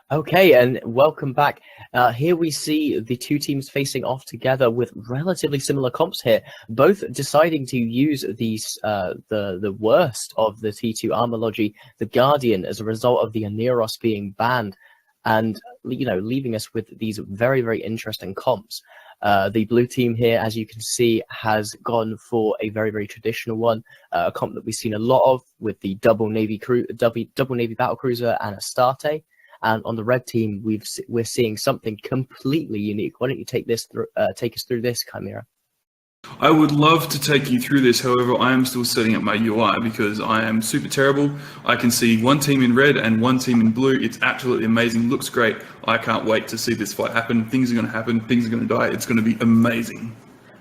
Okay, and welcome back. Here we see the two teams facing off together with relatively similar comps here, both deciding to use the worst of the T2 Armorlogy, the Guardian, as a result of the Aneros being banned, and leaving us with these very, very interesting comps. The blue team here, as you can see, has gone for a very, very traditional one, a comp that we've seen a lot of with the double Navy battlecruiser and Astarte. And on the red team, we're seeing something completely unique. Why don't you take us through this, Chimera? I would love to take you through this, however, I am still setting up my UI because I am super terrible. I can see one team in red and one team in blue. It's absolutely amazing, looks great. I can't wait to see this fight happen. Things are going to happen, things are going to die. It's going to be amazing.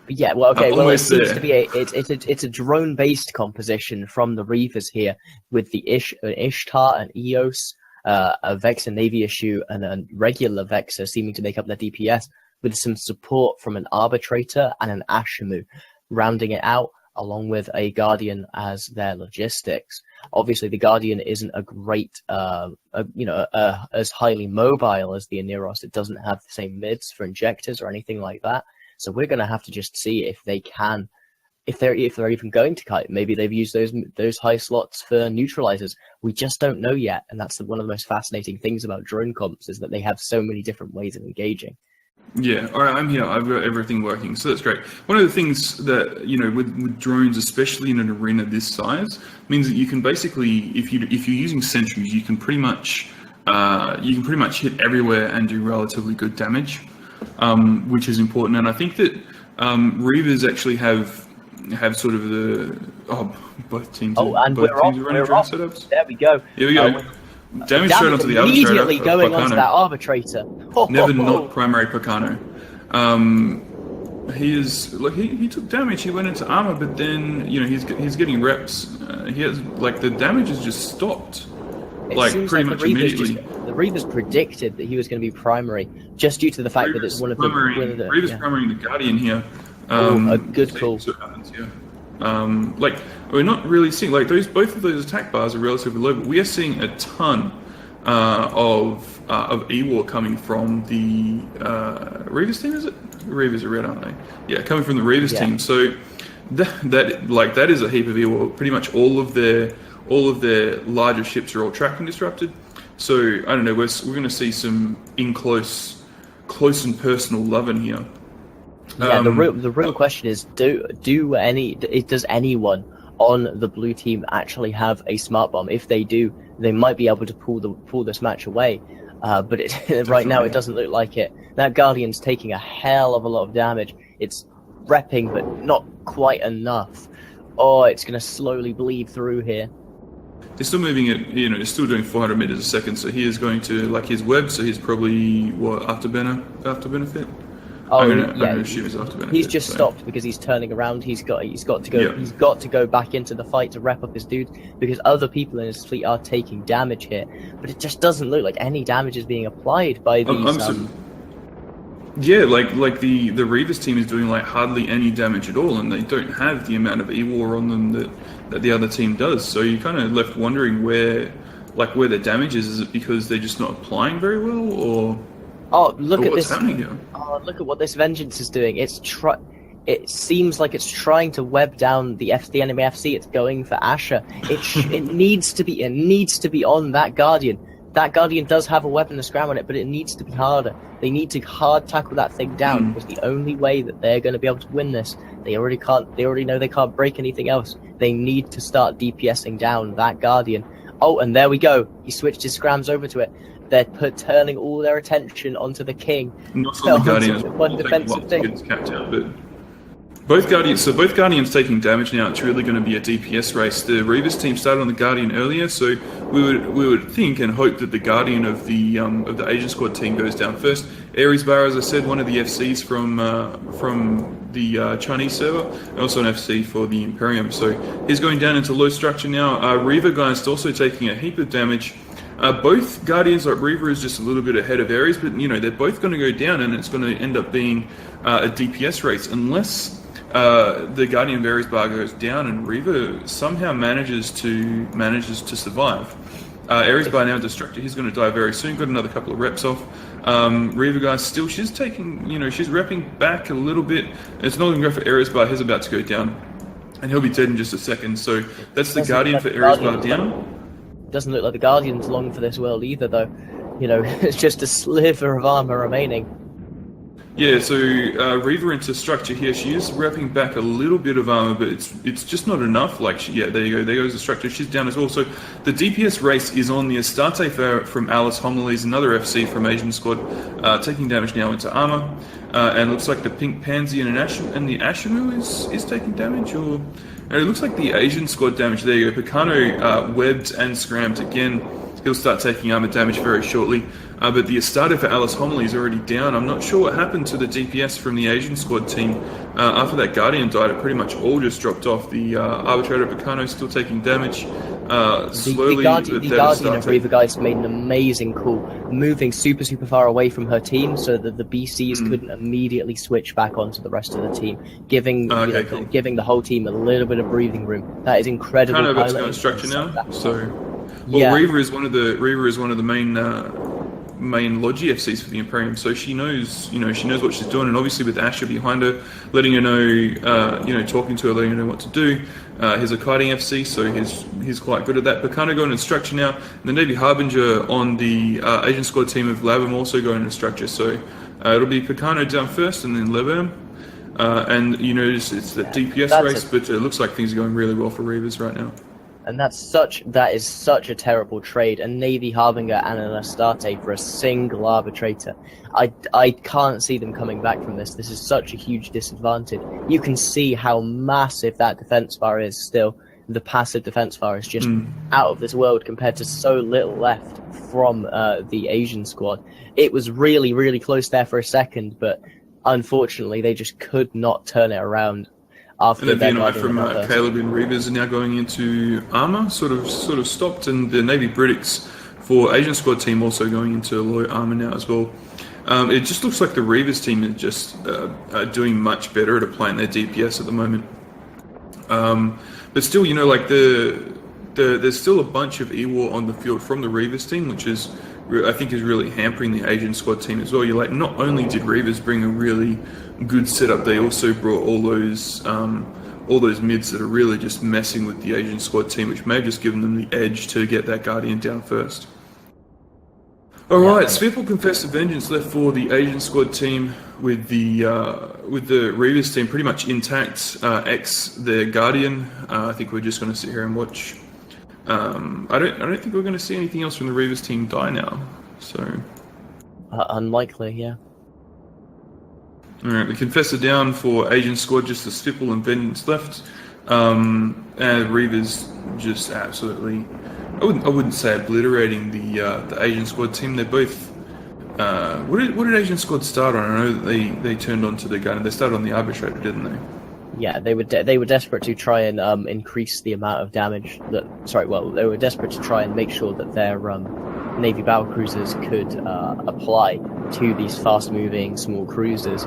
Yeah, well, okay, well, it seems to be it's a drone-based composition from the Reavers here with the Ishtar and Eos, a Vexor Navy issue, and a regular Vexor seeming to make up their DPS, with some support from an Arbitrator and an Ashimu, rounding it out, along with a Guardian as their logistics. Obviously, the Guardian isn't a great, as highly mobile as the Aneros. It doesn't have the same mids for injectors or anything like that. So we're going to have to just see if they can, if they're even going to kite. Maybe they've used those high slots for neutralizers. We just don't know yet, and that's one of the most fascinating things about drone comps, is that they have so many different ways of engaging. Yeah, all right, I'm here. I've got everything working, so that's great. One of the things that, with drones, especially in an arena this size, means that you can basically, if you're using sentries, you can pretty much hit everywhere and do relatively good damage, which is important. And I think that Reavers actually have sort of both teams. Oh, and we're running drone setups. There we go. Here we go. Damage straight onto the Arbitrator. Immediately going onto that Arbitrator. Never not primary Pocano. He took damage. He went into armor, but then he's getting reps. The damage has just stopped. Pretty much immediately. The Reavers predicted that he was going to be primary, just due to the fact that it's one of the Reavers primary the Guardian here. A good call. So happens here. We're not really seeing both of those attack bars are relatively low, but we are seeing a ton of E-War coming from the Reavers team. Is it? Reavers are red, aren't they? Yeah, coming from the Reavers team. So that is a heap of E-War. Pretty much all of their larger ships are all tracking disrupted. So I don't know. We're going to see some close and personal loving here. Yeah, the real question is, does anyone on the blue team actually have a smart bomb? If they do, they might be able to pull this match away. But right now it doesn't look like it. That Guardian's taking a hell of a lot of damage. It's repping, but not quite enough. Oh, it's going to slowly bleed through here. He's still moving it, he's still doing 400 meters a second, so he is going to, his web, so he's probably, after benefit? He's just stopped because he's turning around. He's got to go. Yeah. He's got to go back into the fight to wrap up his dude, because other people in his fleet are taking damage here. But it just doesn't look like any damage is being applied by these. The Reavers team is doing hardly any damage at all, and they don't have the amount of E-War on them that the other team does. So you're kind of left wondering where the damage is. Is it because they're just not applying very well, or? Oh, look at what's this! Happening here? Oh, look at what this Vengeance is doing. It seems like it's trying to web down the enemy FC. It's going for Asher. It needs to be on that Guardian. That Guardian does have a weapon to scram on it, but it needs to be harder. They need to hard tackle that thing down, because the only way that they're going to be able to win this, they already know they can't break anything else. They need to start DPSing down that Guardian. Oh, and there we go. He switched his scrams over to it. They're turning all their attention onto the King. Not on the Guardian. One defensive thing. Both Guardians taking damage now. It's really going to be a DPS race. The Reavers team started on the Guardian earlier, so we would think and hope that the Guardian of the Asian squad team goes down first. Ares Bar, as I said, one of the FCs from the Chinese server, and also an FC for the Imperium. So he's going down into low structure now. Reaver Geist also taking a heap of damage. Both Guardians, Reaver is just a little bit ahead of Ares, but they're both going to go down, and it's going to end up being a DPS race unless the Guardian of Ares bar goes down and Reaver somehow manages to survive. Ares by now Destructor, he's going to die very soon. Got another couple of reps off. Reaver guy still, she's taking, she's repping back a little bit. It's not going to go for Ares bar. He's about to go down, and he'll be dead in just a second. So that's the Guardian for Ares bar down. Doesn't look like the Guardian's long for this world either, though. It's just a sliver of armor remaining. Yeah, so Reaver into Structure here. She is repping back a little bit of armor, but it's just not enough. There you go. There goes the Structure. She's down as well. So the DPS race is on. The Astarte from Alice Homilies, another FC from Asian Squad, taking damage now into armor. And looks like the Pink Pansy and the Ashinu is taking damage. Or it looks like the Asian Squad damage. There you go. Picano webbed and scrammed again. He'll start taking armor damage very shortly. But the Astarte for Alice Homily is already down. I'm not sure what happened to the DPS from the Asian Squad team. After that Guardian died, it pretty much all just dropped off. The Arbitrator Picano still taking damage. Slowly, the Guardian of Reaver guys made an amazing call, moving super far away from her team so that the BCs couldn't immediately switch back onto the rest of the team, giving giving the whole team a little bit of breathing room. That is incredible. Kind of about to go in Structure now. Reaver is one of the main Logi FCs for the Imperium, so she knows what she's doing, and obviously with Asher behind her, letting her know, talking to her, letting her know what to do. He's a kiting FC, so he's quite good at that. Picano going in Structure now, and the Navy Harbinger on the Asian Squad team of Labam also going in Structure, so it'll be Picano down first, and then Labam. And it's the DPS race, but it looks like things are going really well for Reavers right now. And that is such a terrible trade. A Navy Harbinger and an Astarte for a single Arbitrator. I can't see them coming back from this. This is such a huge disadvantage. You can see how massive that defense bar is still. The passive defense bar is just out of this world compared to so little left from the Asian Squad. It was really, really close there for a second, but unfortunately they just could not turn it around. After and the VNI from Caleb and Reavers are now going into armor, sort of stopped, and the Navy Britics for Asian Squad team also going into alloy armor now as well. It just looks like the Reavers team is just doing much better at applying their DPS at the moment. But still, there's still a bunch of E-War on the field from the Reavers team, which is, I think, is really hampering the Asian Squad team as well. Not only did Reavers bring a really good setup, they also brought all those mids that are really just messing with the Asian Squad team, which may have just given them the edge to get that Guardian down first. Alright, Spitful Confess to Vengeance left for the Asian Squad team with the Reavers team pretty much intact, ex their Guardian. I think we're just going to sit here and watch. I don't think we're going to see anything else from the Reavers team die now. So unlikely, yeah. Alright, the Confessor down for Asian Squad, just the Spitful and Vengeance left. And Reavers just absolutely, I wouldn't say obliterating the Asian Squad team. They're both. What did Asian Squad start on? I know that they turned onto the gun. They started on the Arbitrator, didn't they? Yeah, they were desperate to try and increase the amount of damage they were desperate to try and make sure that their Navy battle cruisers could apply to these fast-moving small cruisers,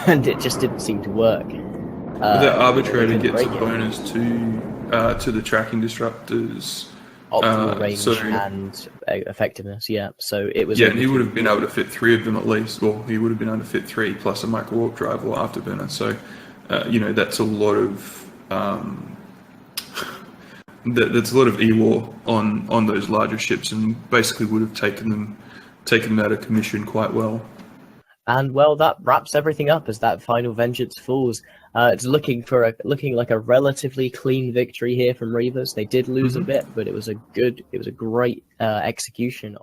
and it just didn't seem to work. The Arbitrator gets a bonus to the tracking disruptors. Optimal range and effectiveness, so it was... Yeah, and he would have been able to fit 3 of them at least. Well, he would have been able to fit 3 plus a micro-warp drive or afterburner. So, that's a lot of... that's a lot of E-War on those larger ships, and basically would have taken them out of commission quite well. And well, that wraps everything up as that final Vengeance falls. It's looking like a relatively clean victory here from Reavers. They did lose a bit, but it was a great execution.